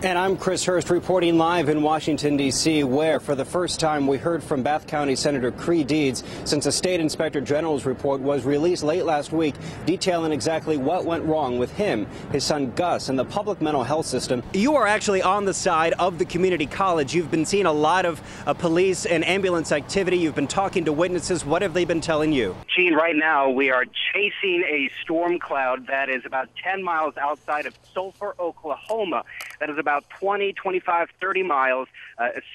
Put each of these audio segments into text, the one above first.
And I'm Chris Hurst reporting live in Washington, D.C., where for the first time we heard from Bath County Senator Creigh Deeds since a state inspector general's report was released late last week detailing exactly what went wrong with him, his son Gus, and the public mental health system. You are actually on the side of the community college. You've been seeing a lot of police and ambulance activity. You've been talking to witnesses. What have they been telling you? Gene, right now we are chasing a storm cloud that is about 10 miles outside of Sulphur, Oklahoma. That is about 20, 25, 30 miles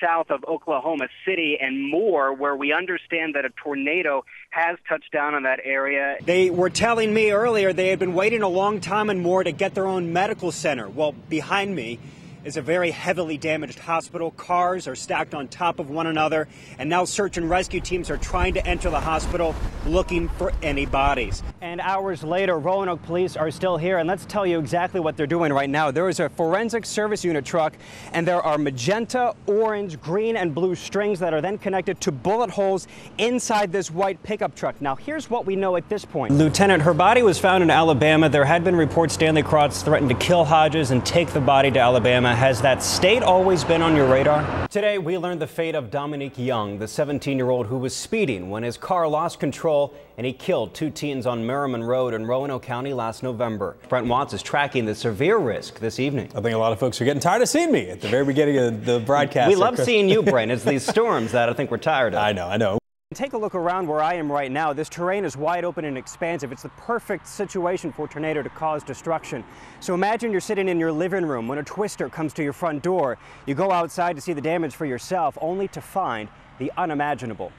south of Oklahoma City and more, where we understand that a tornado has touched down on that area. They were telling me earlier they had been waiting a long time and more to get their own medical center. Well, behind me is a very heavily damaged hospital. Cars are stacked on top of one another, and now search and rescue teams are trying to enter the hospital looking for any bodies. And hours later, Roanoke police are still here, and let's tell you exactly what they're doing right now. There is a forensic service unit truck, and there are magenta, orange, green, and blue strings that are then connected to bullet holes inside this white pickup truck. Now, here's what we know at this point. Lieutenant, her body was found in Alabama. There had been reports Stanley Crotts threatened to kill Hodges and take the body to Alabama. Has that state always been on your radar? Today, we learned the fate of Dominique Young, the 17-year-old who was speeding when his car lost control and he killed two teens on Merriman Road in Roanoke County last November. Brent Watts is tracking the severe risk this evening. I think a lot of folks are getting tired of seeing me at the very beginning of the broadcast. We love seeing you, Brent. It's these storms that I think we're tired of. I know. Take a look around where I am right now. This terrain is wide open and expansive. It's the perfect situation for a tornado to cause destruction. So imagine you're sitting in your living room when a twister comes to your front door. You go outside to see the damage for yourself, only to find the unimaginable.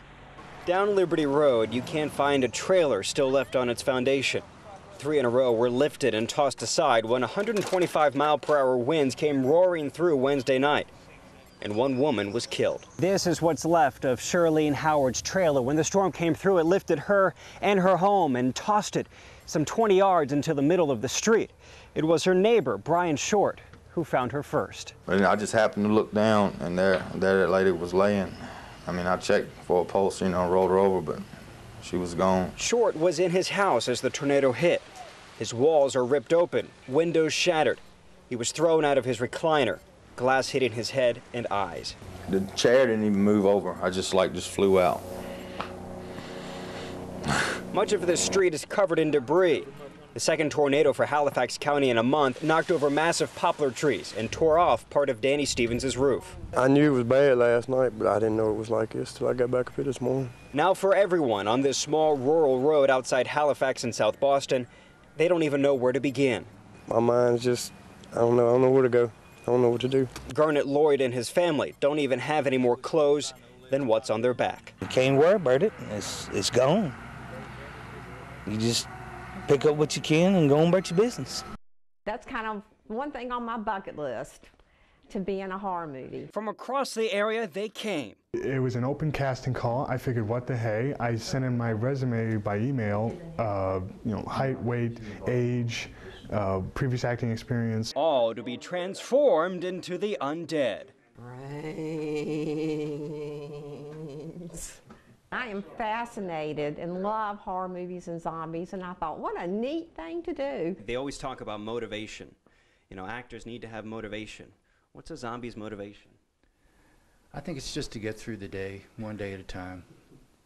Down Liberty Road, you can't find a trailer still left on its foundation. 3 in a row were lifted and tossed aside when 125-mile-per-hour winds came roaring through Wednesday night. And one woman was killed. This is what's left of Shirlene Howard's trailer. When the storm came through, it lifted her and her home and tossed it some 20 yards into the middle of the street. It was her neighbor, Brian Short, who found her first. And I just happened to look down, and there that lady was laying. I mean, I checked for a pulse, rolled her over, but she was gone. Short was in his house as the tornado hit. His walls are ripped open, windows shattered. He was thrown out of his recliner, glass hitting his head and eyes. The chair didn't even move over. I just flew out. Much of the street is covered in debris. The second tornado for Halifax County in a month knocked over massive poplar trees and tore off part of Danny Stevens' roof. I knew it was bad last night, but I didn't know it was like this till I got back up here this morning. Now for everyone on this small rural road outside Halifax in South Boston, they don't even know where to begin. My mind's just, I don't know where to go. I don't know what to do. Garnet Lloyd and his family don't even have any more clothes than what's on their back. You can't worry about it. It's gone. You just pick up what you can and go on about your business. That's kind of one thing on my bucket list, to be in a horror movie. From across the area, they came. It was an open casting call. I figured, what the hey? I sent in my resume by email, height, weight, age, previous acting experience. All to be transformed into the undead. Brains. I am fascinated and love horror movies and zombies, and I thought, what a neat thing to do. They always talk about motivation. Actors need to have motivation. What's a zombie's motivation? I think it's just to get through the day, one day at a time.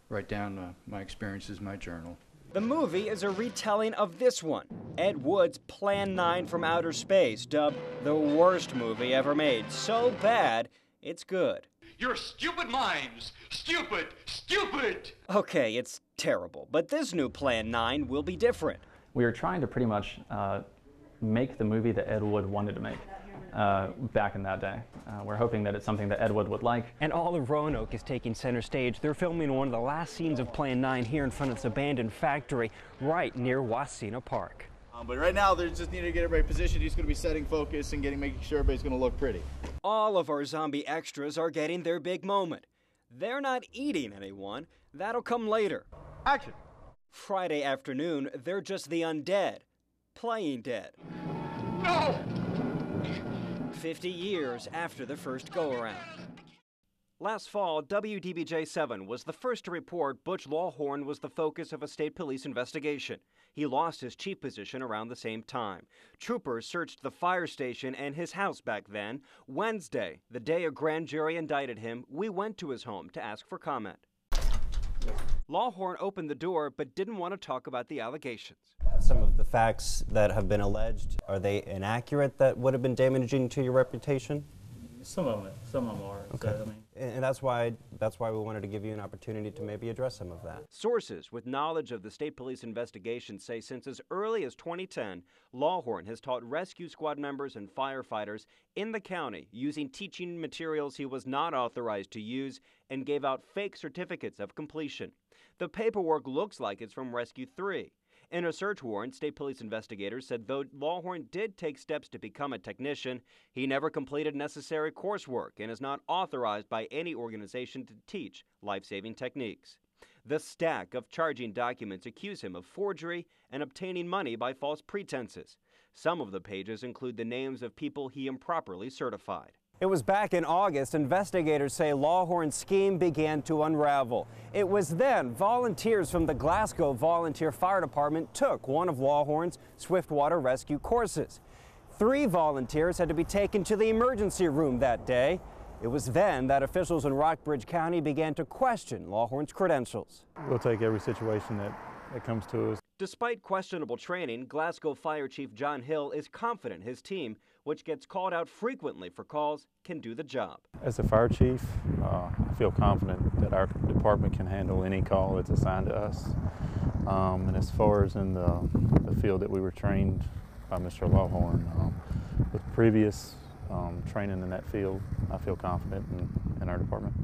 Write down my experiences, my journal. The movie is a retelling of this one, Ed Wood's Plan 9 from Outer Space, dubbed the worst movie ever made. So bad, it's good. Your stupid minds! Stupid! Stupid! Okay, it's terrible, but this new Plan 9 will be different. We were trying to pretty much make the movie that Ed Wood wanted to make back in that day. We're hoping that it's something that Ed Wood would like. And all of Roanoke is taking center stage. They're filming one of the last scenes of Plan 9 here in front of this abandoned factory right near Wasena Park. But right now, they just need to get everybody positioned. He's going to be setting focus and making sure everybody's going to look pretty. All of our zombie extras are getting their big moment. They're not eating anyone. That'll come later. Action! Friday afternoon, they're just the undead, playing dead. No! 50 years after the first go-around. Last fall, WDBJ-7 was the first to report Butch Lawhorn was the focus of a state police investigation. He lost his chief position around the same time. Troopers searched the fire station and his house back then. Wednesday, the day a grand jury indicted him, we went to his home to ask for comment. Lawhorn opened the door but didn't want to talk about the allegations. Some of the facts that have been alleged, are they inaccurate that would have been damaging to your reputation? Some of them are. Okay. So, I mean, and that's why we wanted to give you an opportunity to maybe address some of that. Sources with knowledge of the state police investigation say since as early as 2010, Lawhorn has taught rescue squad members and firefighters in the county using teaching materials he was not authorized to use and gave out fake certificates of completion. The paperwork looks like it's from Rescue 3. In a search warrant, state police investigators said though Lawhorn did take steps to become a technician, he never completed necessary coursework and is not authorized by any organization to teach life-saving techniques. The stack of charging documents accuse him of forgery and obtaining money by false pretenses. Some of the pages include the names of people he improperly certified. It was back in August, investigators say Lawhorn's scheme began to unravel. It was then volunteers from the Glasgow Volunteer Fire Department took one of Lawhorn's swiftwater rescue courses. 3 volunteers had to be taken to the emergency room that day. It was then that officials in Rockbridge County began to question Lawhorn's credentials. We'll take every situation that comes to us. Despite questionable training, Glasgow Fire Chief John Hill is confident his team, which gets called out frequently for calls, can do the job. As a fire chief, I feel confident that our department can handle any call that's assigned to us. And as far as in the field that we were trained by Mr. Lawhorn, with previous training in that field, I feel confident in our department.